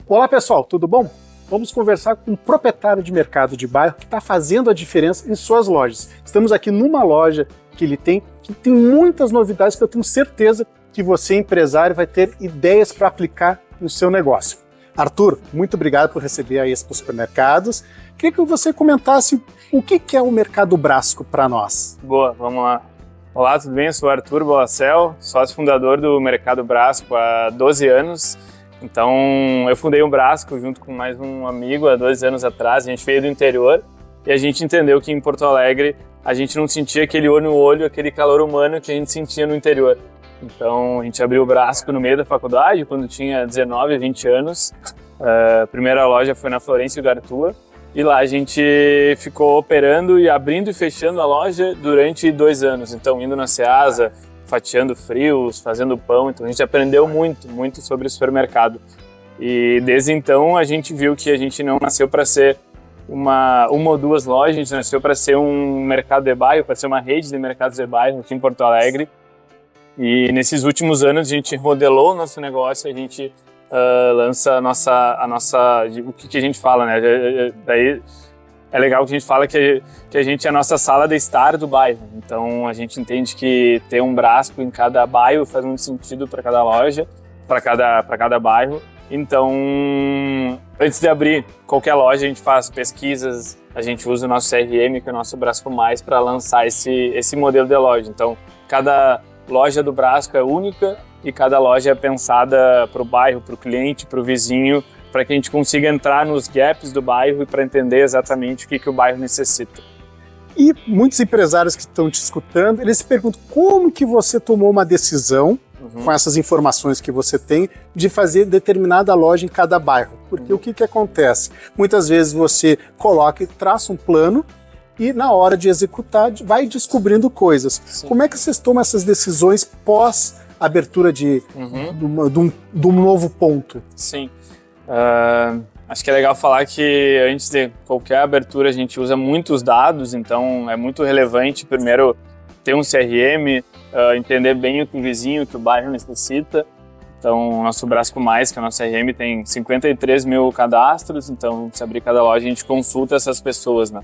Olá pessoal, tudo bom? Vamos conversar com um proprietário de mercado de bairro que está fazendo a diferença em suas lojas. Estamos aqui numa loja que ele tem, que tem muitas novidades que eu tenho certeza que você, empresário, vai ter ideias para aplicar no seu negócio. Arthur, muito obrigado por receber a Expo Supermercados. Queria que você comentasse o que é o Mercado Brasco para nós. Boa, vamos lá. Olá, tudo bem? Eu sou o Arthur Bolacel, sócio fundador do Mercado Brasco há 12 anos. Então, eu fundei o Brasco junto com mais um amigo há 2 anos atrás. A gente veio do interior e a gente entendeu que em Porto Alegre a gente não sentia aquele olho no olho, aquele calor humano que a gente sentia no interior. Então, a gente abriu o Brasco no meio da faculdade, quando tinha 19, 20 anos. A primeira loja foi na Florencio Gartua. E lá a gente ficou operando e abrindo e fechando a loja durante 2 anos. Então, indo na Ceasa, fatiando frios, fazendo pão. Então, a gente aprendeu muito sobre o supermercado. E desde então, a gente viu que a gente não nasceu para ser uma ou 2 lojas, a gente nasceu para ser um mercado de bairro, para ser uma rede de mercados de bairro aqui em Porto Alegre. E nesses últimos anos, a gente modelou o nosso negócio, a gente lança a nossa, o que a gente fala, né? Daí é legal que a gente fala que a gente é a nossa sala de estar do bairro. Então a gente entende que ter um Brasco em cada bairro faz muito sentido para cada loja, para cada bairro. Então, antes de abrir qualquer loja, a gente faz pesquisas, a gente usa o nosso CRM, que é o nosso Brasco Mais, para lançar esse modelo de loja. Então, cada loja do Brasco é única e cada loja é pensada para o bairro, para o cliente, para o vizinho, para que a gente consiga entrar nos gaps do bairro e para entender exatamente o que o bairro necessita. E muitos empresários que estão te escutando, eles se perguntam como que você tomou uma decisão, com essas informações que você tem, de fazer determinada loja em cada bairro. Porque o que acontece? Muitas vezes você coloca e traça um plano e na hora de executar vai descobrindo coisas. Sim. Como é que vocês tomam essas decisões pós abertura de um novo ponto? Sim. Acho que é legal falar que antes de qualquer abertura a gente usa muitos dados, então é muito relevante primeiro ter um CRM, entender bem o que o vizinho, que o bairro necessita. Então, o nosso Brasco Mais, que é o nosso CRM, tem 53 mil cadastros, então se abrir cada loja a gente consulta essas pessoas, né?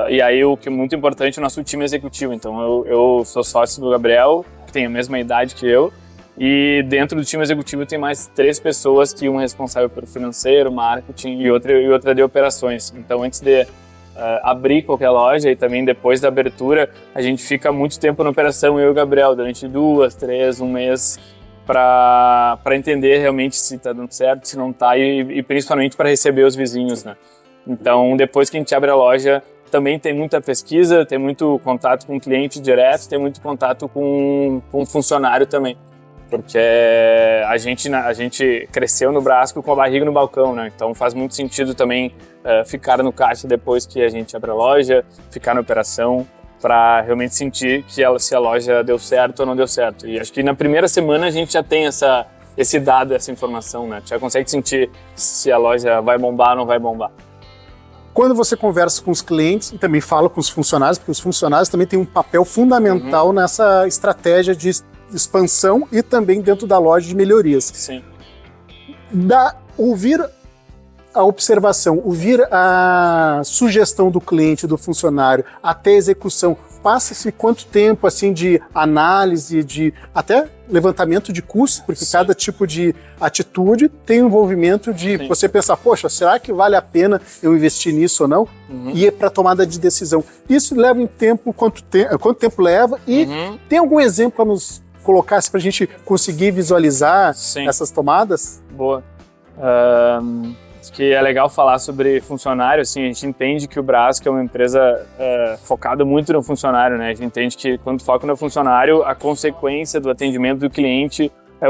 E aí o que é muito importante é o nosso time executivo. Então eu sou sócio do Gabriel, que tem a mesma idade que eu, e dentro do time executivo tem mais 3 pessoas, que um é responsável pelo financeiro, marketing e outra de operações. Então antes de abrir qualquer loja e também depois da abertura, a gente fica muito tempo na operação, eu e o Gabriel, durante 2, 3, 1 mês, para entender realmente se está dando certo, se não está, e principalmente para receber os vizinhos, né? Então, depois que a gente abre a loja, também tem muita pesquisa, tem muito contato com o cliente direto, tem muito contato com o funcionário também. Porque a gente cresceu no Brasco com a barriga no balcão, né? Então faz muito sentido também ficar no caixa depois que a gente abre a loja, ficar na operação, para realmente sentir que se a loja deu certo ou não deu certo. E acho que na primeira semana a gente já tem esse dado, essa informação, né? Já consegue sentir se a loja vai bombar ou não vai bombar. Quando você conversa com os clientes e também fala com os funcionários, porque os funcionários também têm um papel fundamental nessa estratégia de expansão e também dentro da loja de melhorias. Sim. Ouvir a observação, ouvir a sugestão do cliente, do funcionário, até a execução, passa-se quanto tempo assim de análise, de até levantamento de custos, porque cada tipo de atitude tem um envolvimento de você pensar, poxa, será que vale a pena eu investir nisso ou não? E é para tomada de decisão. Isso leva em tempo, quanto tempo leva? E tem algum exemplo para nos colocar para a gente conseguir visualizar essas tomadas? Boa. Acho que é legal falar sobre funcionário, assim, a gente entende que o Brasco é uma empresa focada muito no funcionário, né? A gente entende que quando foca no funcionário, a consequência do atendimento do cliente é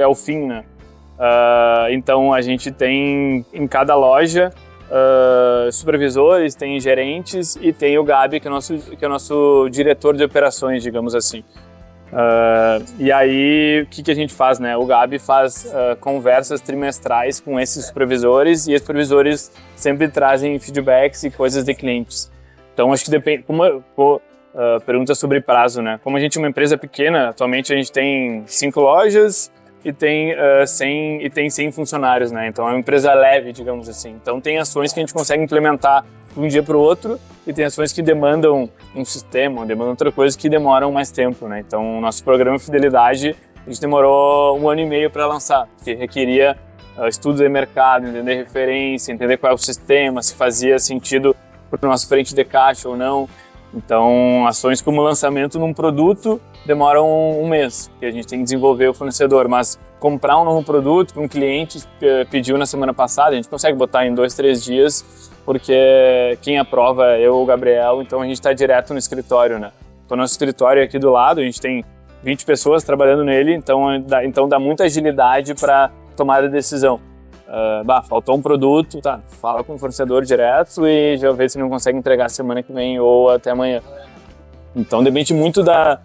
o fim, né? Então a gente tem em cada loja supervisores, tem gerentes e tem o Gabi, que é o nosso diretor de operações, digamos assim. E aí, o que a gente faz, né? O Gabi faz conversas trimestrais com esses supervisores e os supervisores sempre trazem feedbacks e coisas de clientes. Então, acho que depende... pergunta sobre prazo, né? Como a gente é uma empresa pequena, atualmente a gente tem 5 lojas e tem 100 funcionários, né? Então é uma empresa leve, digamos assim. Então tem ações que a gente consegue implementar de um dia para o outro e tem ações que demandam um sistema, demandam outra coisa que demoram mais tempo, né? Então o nosso programa de fidelidade, a gente demorou 1 ano e meio para lançar, porque requeria estudos de mercado, entender referência, entender qual é o sistema, se fazia sentido para o nosso frente de caixa ou não. Então, ações como lançamento num produto demoram 1 mês, porque a gente tem que desenvolver o fornecedor, mas comprar um novo produto que um cliente pediu na semana passada, a gente consegue botar em 2, 3 dias, porque quem aprova é eu ou o Gabriel, então a gente está direto no escritório, né? Então, nosso escritório é aqui do lado, a gente tem 20 pessoas trabalhando nele, então dá muita agilidade para tomar a decisão. Faltou um produto, tá, fala com o fornecedor direto e já vê se não consegue entregar semana que vem ou até amanhã. Então depende muito da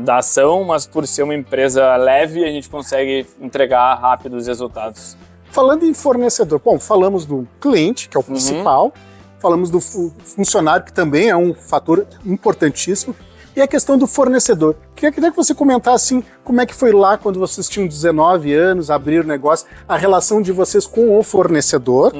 ação, mas por ser uma empresa leve, a gente consegue entregar rápido os resultados. Falando em fornecedor, bom, falamos do cliente, que é o principal, falamos do funcionário, que também é um fator importantíssimo, e a questão do fornecedor. Queria que você comentasse assim, como é que foi lá quando vocês tinham 19 anos, abriram o negócio, a relação de vocês com o fornecedor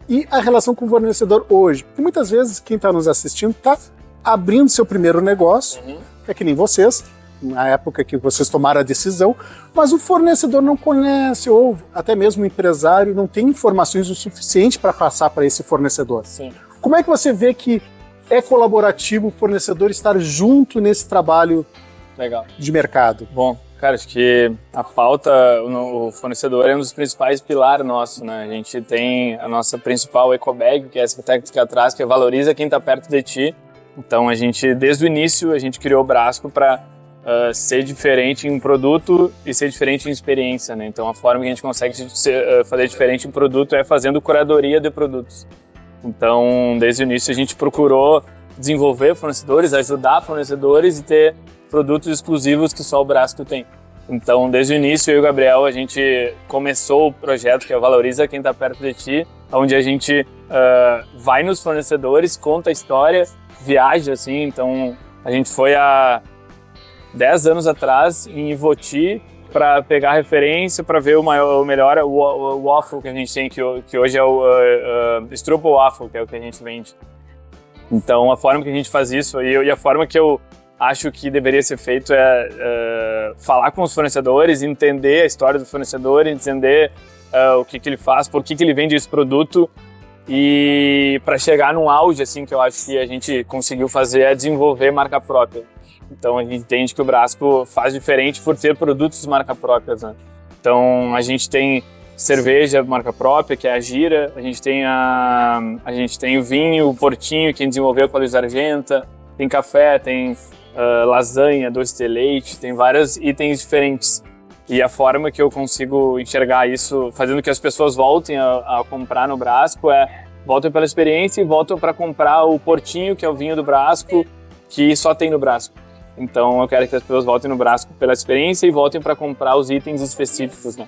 e a relação com o fornecedor hoje. Porque muitas vezes quem está nos assistindo está abrindo seu primeiro negócio, é que nem vocês, na época que vocês tomaram a decisão, mas o fornecedor não conhece, ou até mesmo o empresário não tem informações o suficiente para passar para esse fornecedor. Sim. Como é que você vê que é colaborativo o fornecedor estar junto nesse trabalho de mercado? Bom, cara, acho que a pauta, o fornecedor é um dos principais pilares nossos, né? A gente tem a nossa principal ecobag, que é essa técnica atrás, que valoriza quem está perto de ti. Então, a gente, desde o início, a gente criou o Brasco para ser diferente em produto e ser diferente em experiência, né? Então, a forma que a gente consegue fazer diferente em produto é fazendo curadoria de produtos. Então, desde o início, a gente procurou desenvolver fornecedores, ajudar fornecedores e ter produtos exclusivos que só o Brasco tem. Então, desde o início, eu e o Gabriel, a gente começou o projeto que é Valoriza Quem Está Perto de Ti, onde a gente vai nos fornecedores, conta a história, viaja, assim. Então, a gente foi há 10 anos atrás em Ivoti, para pegar referência, para ver o melhor waffle que a gente tem, que hoje é o Stroopel Waffle, que é o que a gente vende. Então, a forma que a gente faz isso, e a forma que eu acho que deveria ser feito é falar com os fornecedores, entender a história do fornecedor, entender o que ele faz, por que ele vende esse produto, e para chegar num auge, assim, que eu acho que a gente conseguiu fazer é desenvolver marca própria. Então, a gente entende que o Brasco faz diferente por ter produtos marca própria, né? Então, a gente tem cerveja marca própria, que é a Gira, a gente tem o vinho, o Portinho, quem desenvolveu com a Luiz Argenta, tem café, tem lasanha, doce de leite, tem vários itens diferentes. E a forma que eu consigo enxergar isso, fazendo que as pessoas voltem a comprar no Brasco, voltam pela experiência e voltam para comprar o Portinho, que é o vinho do Brasco, que só tem no Brasco. Então, eu quero que as pessoas voltem no Brasco pela experiência e voltem para comprar os itens específicos, né?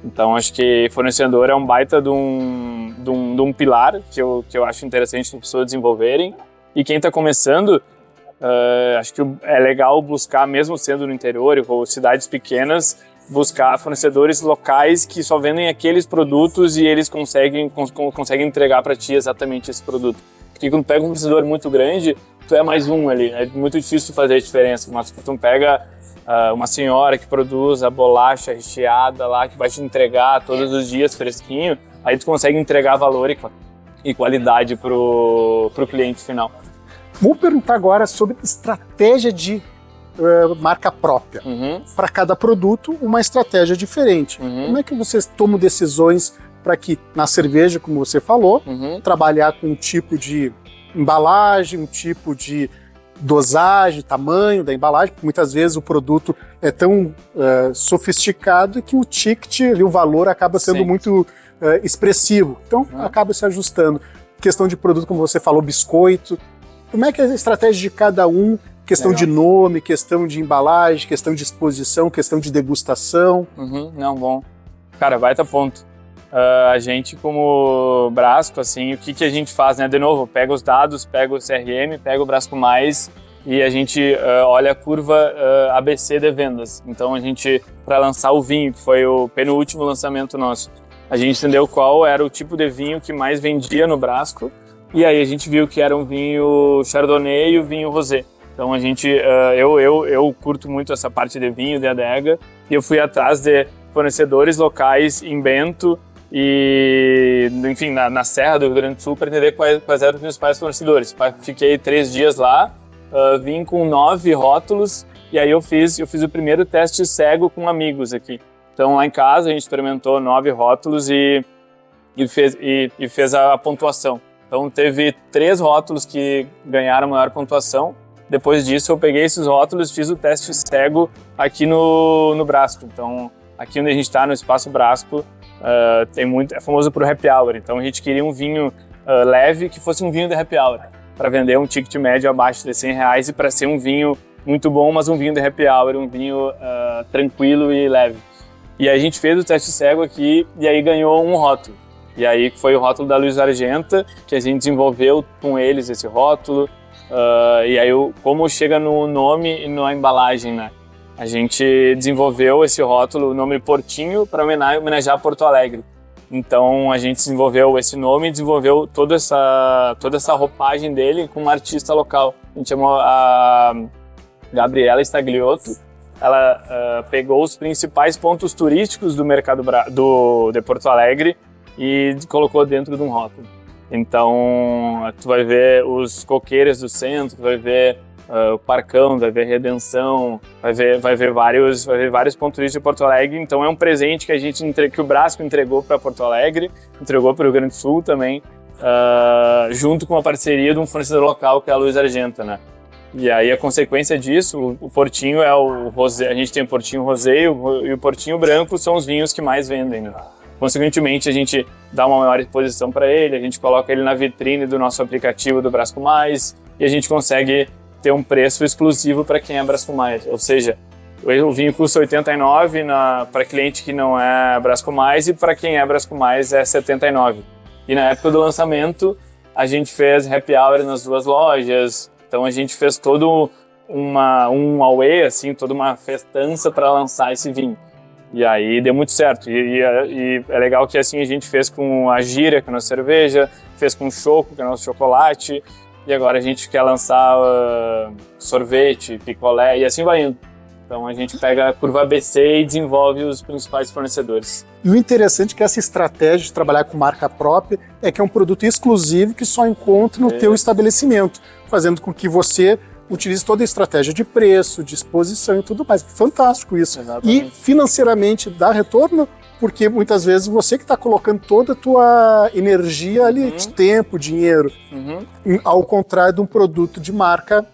Então, acho que fornecedor é um baita de um pilar que eu acho interessante as pessoas desenvolverem. E quem está começando, acho que é legal buscar, mesmo sendo no interior ou cidades pequenas, buscar fornecedores locais que só vendem aqueles produtos e eles conseguem entregar para ti exatamente esse produto. Porque quando pega um fornecedor muito grande, tu é mais um ali, é muito difícil fazer a diferença, mas tu pega uma senhora que produz a bolacha recheada lá, que vai te entregar todos os dias fresquinho, aí tu consegue entregar valor e qualidade pro cliente final. Vou perguntar agora sobre estratégia de marca própria. Para cada produto, uma estratégia diferente. Como é que vocês tomam decisões para que, na cerveja, como você falou, trabalhar com um tipo de embalagem, um tipo de dosagem, tamanho da embalagem, porque muitas vezes o produto é tão sofisticado que o ticket, o valor acaba sendo muito expressivo. Então, acaba se ajustando. Questão de produto, como você falou, biscoito. Como é que é a estratégia de cada um? Questão de nome, questão de embalagem, questão de exposição, questão de degustação. Não, bom. Cara, baita ponto. A gente, como Brasco, assim, o que a gente faz, né? De novo, pega os dados, pega o CRM, pega o Brasco Mais e a gente olha a curva ABC de vendas. Então, a gente para lançar o vinho, que foi o penúltimo lançamento nosso. A gente entendeu qual era o tipo de vinho que mais vendia no Brasco, e aí a gente viu que era um vinho Chardonnay e o vinho Rosé. Então a gente, eu curto muito essa parte de vinho, de adega, e eu fui atrás de fornecedores locais em Bento e, enfim, na Serra do Rio Grande do Sul para entender quais eram os principais fornecedores. Fiquei 3 dias lá, vim com 9 rótulos, e aí eu fiz o primeiro teste cego com amigos aqui. Então lá em casa a gente experimentou 9 rótulos e fez a pontuação. Então teve 3 rótulos que ganharam a maior pontuação. Depois disso eu peguei esses rótulos e fiz o teste cego aqui no Brasco. Então aqui onde a gente está, no Espaço Brasco, é famoso por happy hour. Então a gente queria um vinho leve que fosse um vinho de happy hour, para vender um ticket médio abaixo de R$100 e para ser um vinho muito bom, mas um vinho de happy hour, um vinho tranquilo e leve. E aí a gente fez o teste cego aqui e aí ganhou um rótulo. E aí foi o rótulo da Luiz Argenta, que a gente desenvolveu com eles esse rótulo. E aí como chega no nome e na embalagem, né? A gente desenvolveu esse rótulo, o nome Portinho, para homenagear Porto Alegre. Então a gente desenvolveu esse nome e desenvolveu toda essa roupagem dele com uma artista local. A gente chamou a Gabriela Stagliotto. Ela pegou os principais pontos turísticos do mercado de Porto Alegre e colocou dentro de um rótulo. Então, tu vai ver os coqueiros do centro, vai ver o Parcão, vai ver Redenção, vai ver vários pontos turísticos de Porto Alegre. Então, é um presente que o Brasco entregou para Porto Alegre, entregou para o Rio Grande do Sul também, junto com a parceria de um fornecedor local, que é a Luiz Argenta, né? E aí a consequência disso, o Portinho é o rosé, a gente tem o Portinho Rosé e o Portinho Branco são os vinhos que mais vendem, né? Consequentemente, a gente dá uma maior exposição para ele, a gente coloca ele na vitrine do nosso aplicativo do Brasco Mais e a gente consegue ter um preço exclusivo para quem é Brasco Mais. Ou seja, o vinho custa R$89 para cliente que não é Brasco Mais e para quem é Brasco Mais é R$79. E na época do lançamento, a gente fez happy hour nas 2 lojas. Então a gente fez todo um auê, assim, toda uma festança para lançar esse vinho. E aí deu muito certo. E é legal que assim a gente fez com a Gira, que é a nossa cerveja, fez com o Choco, que é o nosso chocolate, e agora a gente quer lançar sorvete, picolé, e assim vai indo. Então a gente pega a curva ABC e desenvolve os principais fornecedores. E o interessante é que essa estratégia de trabalhar com marca própria é que é um produto exclusivo que só encontra no teu estabelecimento, fazendo com que você utilize toda a estratégia de preço, de exposição e tudo mais. Fantástico isso. Exatamente. E financeiramente dá retorno, porque muitas vezes você que está colocando toda a tua energia ali, de tempo, dinheiro, ao contrário de um produto de marca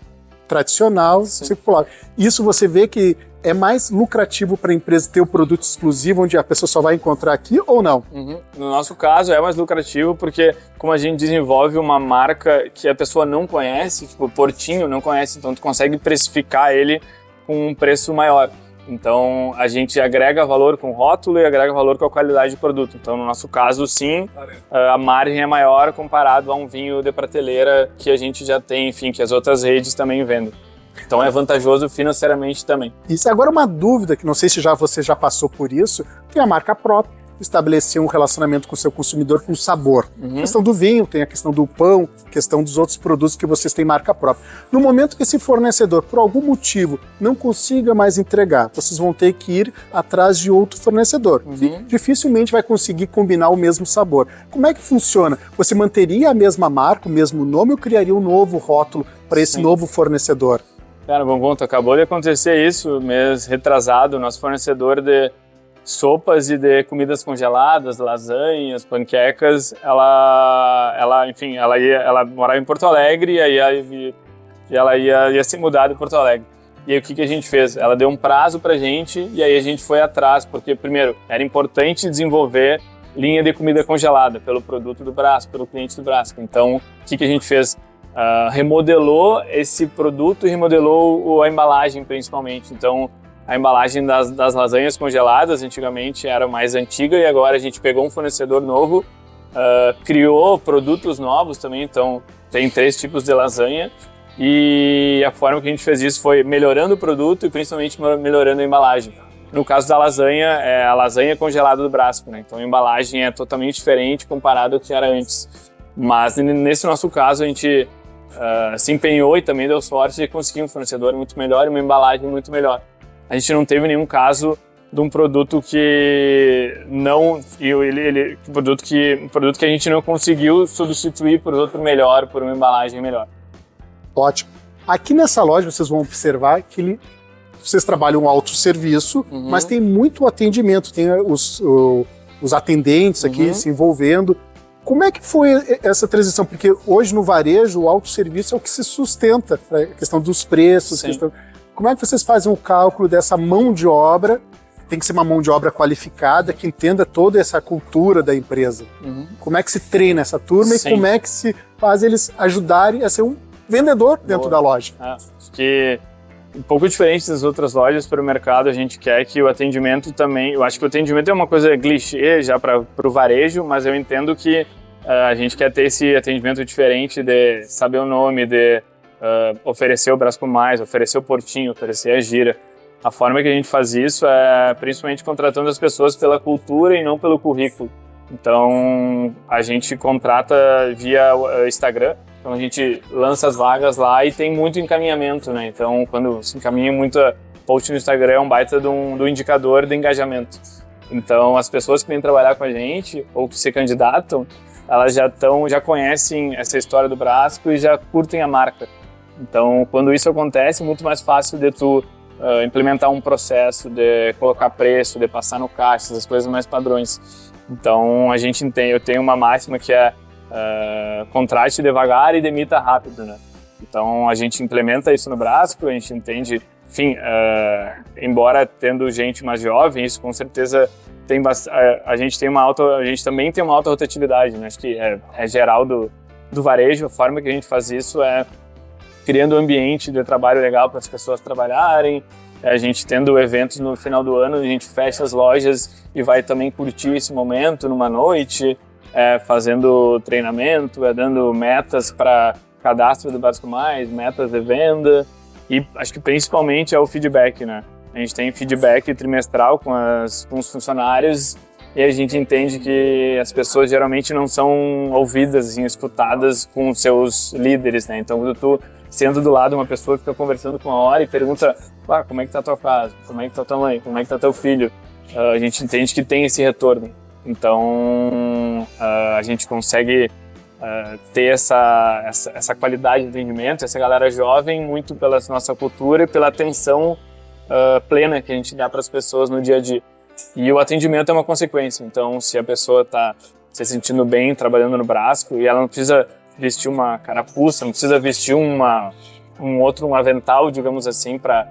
tradicional, circular. Isso você vê que é mais lucrativo para a empresa ter o produto exclusivo, onde a pessoa só vai encontrar aqui ou não? No nosso caso é mais lucrativo porque como a gente desenvolve uma marca que a pessoa não conhece, tipo o Portinho não conhece, então tu consegue precificar ele com um preço maior. Então a gente agrega valor com o rótulo e agrega valor com a qualidade do produto. Então no nosso caso sim, a margem é maior comparado a um vinho de prateleira que a gente já tem, enfim, que as outras redes também vendem. Então é vantajoso financeiramente também. Isso. Agora uma dúvida, que não sei se você já passou por isso, tem a marca própria, estabelecer um relacionamento com o seu consumidor com sabor. A questão do vinho, tem a questão do pão, a questão dos outros produtos que vocês têm marca própria. No momento que esse fornecedor, por algum motivo, não consiga mais entregar, vocês vão ter que ir atrás de outro fornecedor, que dificilmente vai conseguir combinar o mesmo sabor. Como é que funciona? Você manteria a mesma marca, o mesmo nome, ou criaria um novo rótulo para esse novo fornecedor? Cara, bom ponto. Acabou de acontecer isso, mês retrasado, nosso fornecedor de sopas e de comidas congeladas, lasanhas, panquecas, ela morava em Porto Alegre e aí ela ia se mudar de Porto Alegre. E aí o que a gente fez? Ela deu um prazo pra gente e aí a gente foi atrás, porque primeiro, era importante desenvolver linha de comida congelada pelo produto do Brasco, pelo cliente do Brasco. Então, o que a gente fez? Remodelou esse produto e remodelou a embalagem principalmente. Então, a embalagem das lasanhas congeladas antigamente era mais antiga e agora a gente pegou um fornecedor novo, criou produtos novos também, então tem 3 tipos de lasanha e a forma que a gente fez isso foi melhorando o produto e principalmente melhorando a embalagem. No caso da lasanha, é a lasanha congelada do Brasco, né? Então a embalagem é totalmente diferente comparado ao que era antes. Mas nesse nosso caso a gente se empenhou e também deu sorte de conseguir um fornecedor muito melhor e uma embalagem muito melhor. A gente não teve nenhum caso de um produto que não um produto que a gente não conseguiu substituir por outro melhor, por uma embalagem melhor. Ótimo. Aqui nessa loja vocês vão observar que vocês trabalham autosserviço, mas tem muito atendimento, tem os atendentes aqui se envolvendo. Como é que foi essa transição? Porque hoje no varejo o autosserviço é o que se sustenta, a questão dos preços. Como é que vocês fazem o cálculo dessa mão de obra? Tem que ser uma mão de obra qualificada, que entenda toda essa cultura da empresa. Como é que se treina essa turma e como é que se faz eles ajudarem a ser um vendedor dentro da loja? Acho que um pouco diferente das outras lojas para o mercado, a gente quer que o atendimento também... Eu acho que o atendimento é uma coisa clichê já para o varejo, mas eu entendo que a gente quer ter esse atendimento diferente de saber o nome, de oferecer o Brasco Mais, oferecer o Portinho, oferecer a gira. A forma que a gente faz isso é principalmente contratando as pessoas pela cultura e não pelo currículo. Então, a gente contrata via Instagram, então a gente lança as vagas lá e tem muito encaminhamento, né? Então, quando se encaminha muito post no Instagram, é um baita do indicador de engajamento. Então, as pessoas que vêm trabalhar com a gente ou que se candidatam, elas já conhecem essa história do Brasco e já curtem a marca. Então, quando isso acontece, é muito mais fácil de tu implementar um processo, de colocar preço, de passar no caixa, essas coisas mais padrões. Então, eu tenho uma máxima que é contrate devagar e demita rápido, né? Então, a gente implementa isso no Brasco, a gente entende, enfim, embora tendo gente mais jovem, isso com certeza tem a gente também tem uma alta rotatividade, né? Acho que é geral do varejo. A forma que a gente faz isso é criando um ambiente de trabalho legal para as pessoas trabalharem, a gente tendo eventos no final do ano, a gente fecha as lojas e vai também curtir esse momento numa noite, fazendo treinamento, dando metas para cadastro do Brasco Mais, metas de venda, e acho que principalmente é o feedback, né? A gente tem feedback trimestral com os funcionários e a gente entende que as pessoas geralmente não são ouvidas, assim, escutadas com os seus líderes, né? Então, quando tu sendo do lado uma pessoa que fica conversando com uma hora e pergunta como é que tá a tua casa, como é que tá tua mãe, como é que tá teu filho, a gente entende que tem esse retorno. Então, a gente consegue ter essa qualidade de atendimento, essa galera jovem, muito pela nossa cultura e pela atenção plena que a gente dá para as pessoas no dia a dia. E o atendimento é uma consequência. Então, se a pessoa está se sentindo bem trabalhando no Brasco e ela não precisa vestir uma carapuça, não precisa vestir um avental, digamos assim, para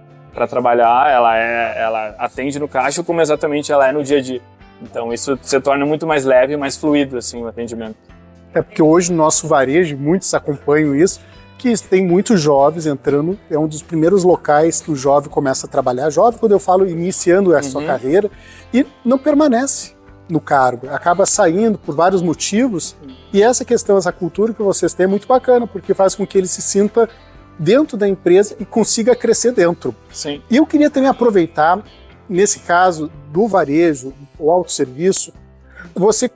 trabalhar, ela atende no caixa como exatamente ela é no dia a dia. Então isso se torna muito mais leve e mais fluido assim, o atendimento. É porque hoje no nosso varejo, muitos acompanham isso, que tem muitos jovens entrando, é um dos primeiros locais que o jovem começa a trabalhar. Jovem, quando eu falo iniciando a sua carreira, e não permanece no cargo, acaba saindo por vários motivos, e essa questão, essa cultura que vocês têm é muito bacana, porque faz com que ele se sinta dentro da empresa e consiga crescer dentro. Sim. E eu queria também aproveitar, nesse caso do varejo, o autosserviço, você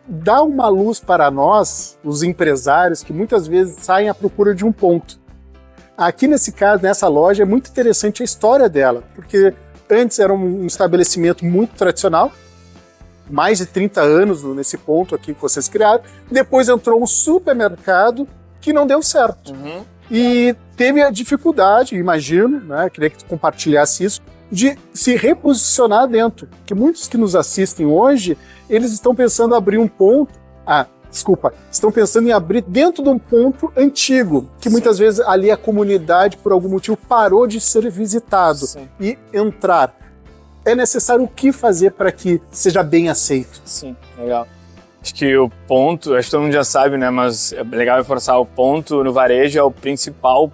dá uma luz para nós, os empresários, que muitas vezes saem à procura de um ponto. Aqui nesse caso, nessa loja, é muito interessante a história dela, porque antes era um estabelecimento muito tradicional, mais de 30 anos nesse ponto aqui que vocês criaram. Depois entrou um supermercado que não deu certo. E teve a dificuldade, imagino, né, queria que tu compartilhasse isso, de se reposicionar dentro. Porque muitos que nos assistem hoje, eles estão pensando em abrir um ponto... estão pensando em abrir dentro de um ponto antigo, que muitas vezes ali a comunidade, por algum motivo, parou de ser visitado. Sim. E entrar. É necessário o que fazer para que seja bem aceito? Sim, legal. Acho que o ponto, acho que todo mundo já sabe, né? Mas é legal reforçar, o ponto no varejo é o principal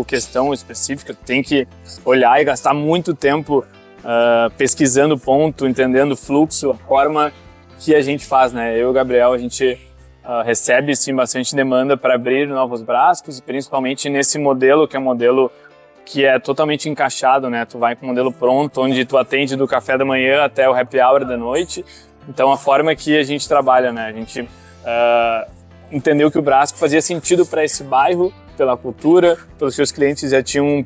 questão específica. Tem que olhar e gastar muito tempo pesquisando o ponto, entendendo o fluxo, a forma que a gente faz, né? Eu e o Gabriel, a gente recebe sim bastante demanda para abrir novos Brascos, principalmente nesse modelo que é um modelo que é totalmente encaixado, né? Tu vai com o modelo pronto, onde tu atende do café da manhã até o happy hour da noite. Então, a forma que a gente trabalha, né? A gente entendeu que o Brasco fazia sentido para esse bairro, pela cultura, pelos seus clientes já tinham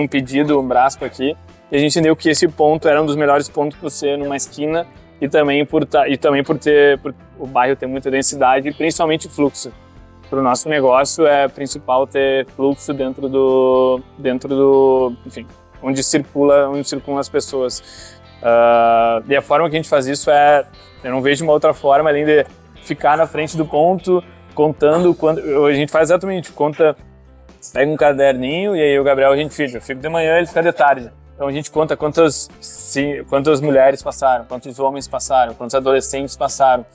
pedido um Brasco aqui. E a gente entendeu que esse ponto era um dos melhores pontos por ser numa esquina e também por o bairro ter muita densidade e principalmente fluxo. Para o nosso negócio é principal ter fluxo dentro do enfim, onde circulam as pessoas. E a forma que a gente faz isso eu não vejo uma outra forma além de ficar na frente do ponto, contando a gente faz exatamente, pega um caderninho e aí o Gabriel a gente fica, eu fico de manhã, ele fica de tarde. Então a gente conta quantas mulheres passaram, quantos homens passaram, quantos adolescentes passaram,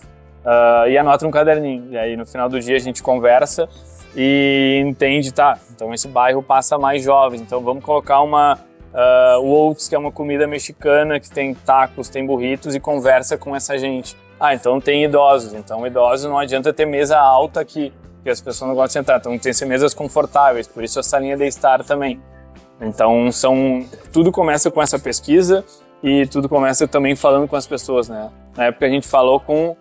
e anota no caderninho. E aí no final do dia a gente conversa e entende, tá, então esse bairro passa mais jovens, então vamos colocar o Oats, que é uma comida mexicana, que tem tacos, tem burritos, e conversa com essa gente. Então tem idosos. Então idosos não adianta ter mesa alta que as pessoas não gostam de sentar. Então tem que ser mesas confortáveis, por isso essa linha de estar também. Então tudo começa com essa pesquisa e tudo começa também falando com as pessoas, né? Na época a gente falou com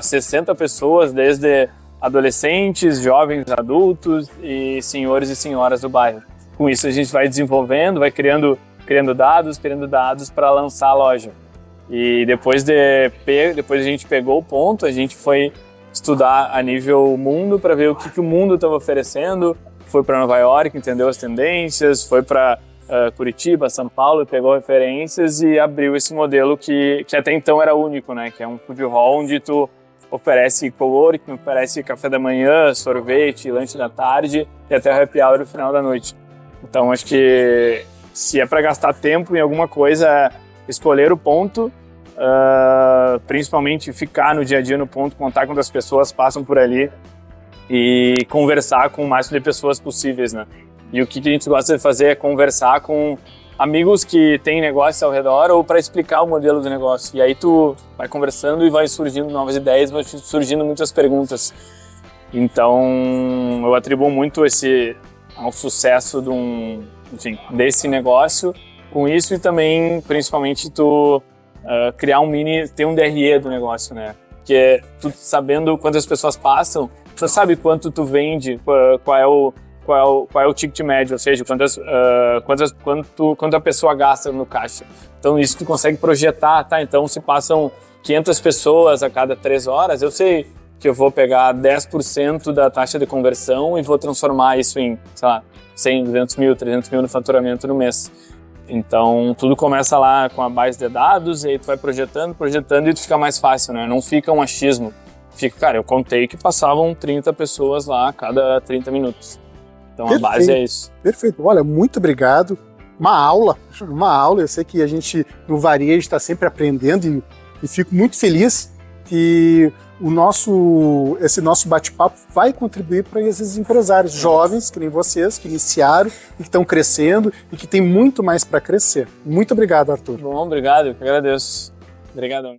60 pessoas, desde adolescentes, jovens, adultos e senhores e senhoras do bairro. Com isso a gente vai desenvolvendo, vai criando dados para lançar a loja. E depois a gente pegou o ponto, a gente foi estudar a nível mundo para ver o que o mundo estava oferecendo. Foi para Nova York, entendeu as tendências, foi para Curitiba, São Paulo, pegou referências e abriu esse modelo que até então era único, né? Que é um food hall onde tu oferece coworking, oferece café da manhã, sorvete, lanche da tarde e até o happy hour no final da noite. Então acho que se é para gastar tempo em alguma coisa, escolher o ponto, principalmente ficar no dia a dia no ponto, contar quantas pessoas passam por ali e conversar com o máximo de pessoas possíveis, né? E o que a gente gosta de fazer é conversar com amigos que têm negócio ao redor ou para explicar o modelo do negócio. E aí tu vai conversando e vai surgindo novas ideias, vai surgindo muitas perguntas. Então eu atribuo muito ao sucesso desse negócio com isso, e também principalmente tu criar ter um DRE do negócio, né? Que tu sabendo quantas pessoas passam, tu sabe quanto tu vende, qual é o ticket médio, ou seja, quanto a pessoa gasta no caixa. Então isso tu consegue projetar, tá? Então se passam 500 pessoas a cada 3 horas, eu sei que eu vou pegar 10% da taxa de conversão e vou transformar isso em, sei lá, 100, 200 mil, 300 mil no faturamento no mês. Então tudo começa lá com a base de dados, e aí tu vai projetando e tu fica mais fácil, né? Não fica um achismo. Fica, eu contei que passavam 30 pessoas lá a cada 30 minutos. Então perfeito, a base é isso. Perfeito. Olha, muito obrigado. Uma aula. Eu sei que a gente no varejo está sempre aprendendo e fico muito feliz que esse nosso bate-papo vai contribuir para esses empresários jovens, que nem vocês, que iniciaram e que estão crescendo e que tem muito mais para crescer. Muito obrigado, Arthur. Bom, obrigado. Eu que agradeço. Obrigadão.